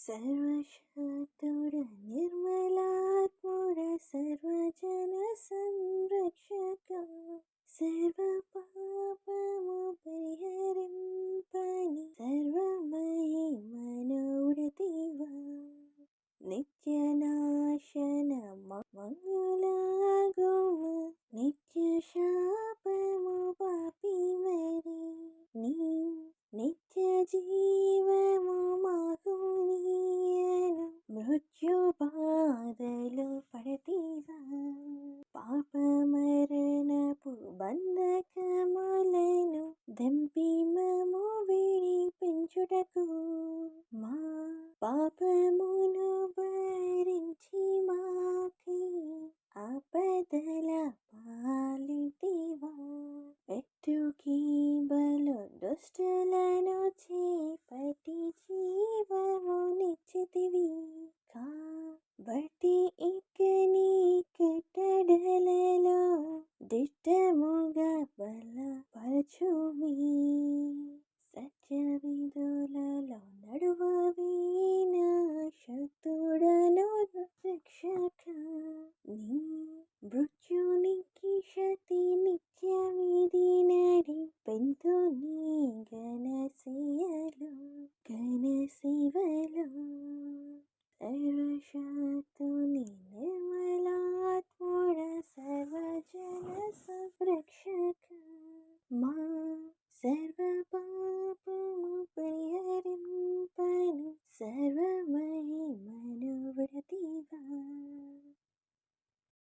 सर्वशान्तुर निर्मलात्मुर सर्वजन संरक्षक सर्वपापमुपरिहरिंपनि सर्वमहिमनोरतिवा नित्यनाशन मंगलागोम नित्यशापमुपापि मरि नी నిత్యజీవము మాకునీయను మృత్యు బాధలు పడతీవా పాపమరణపు బంధకములను దంపి మము విడిపించుటకు మా పాపమును భరించి మాకై ఆపదల పాలితివా ఎట్టుకి బలు దుష్టులను చేపట్టి జీవము నిచ్చితివి కాబట్టి ఇక నీ కట్టడలలో దిట్టముగా బలపరచుమి సత్యవిధులలో నడువవీన శక్తుడను రక్షక నీ మృత్యునికి శక్తి నిత్యమిది నడి పెంతు నీ ఘనశివలు సర్వశక్తుని నిర్మలాత్ముడ సర్వజన సంరక్షక మా సర్వ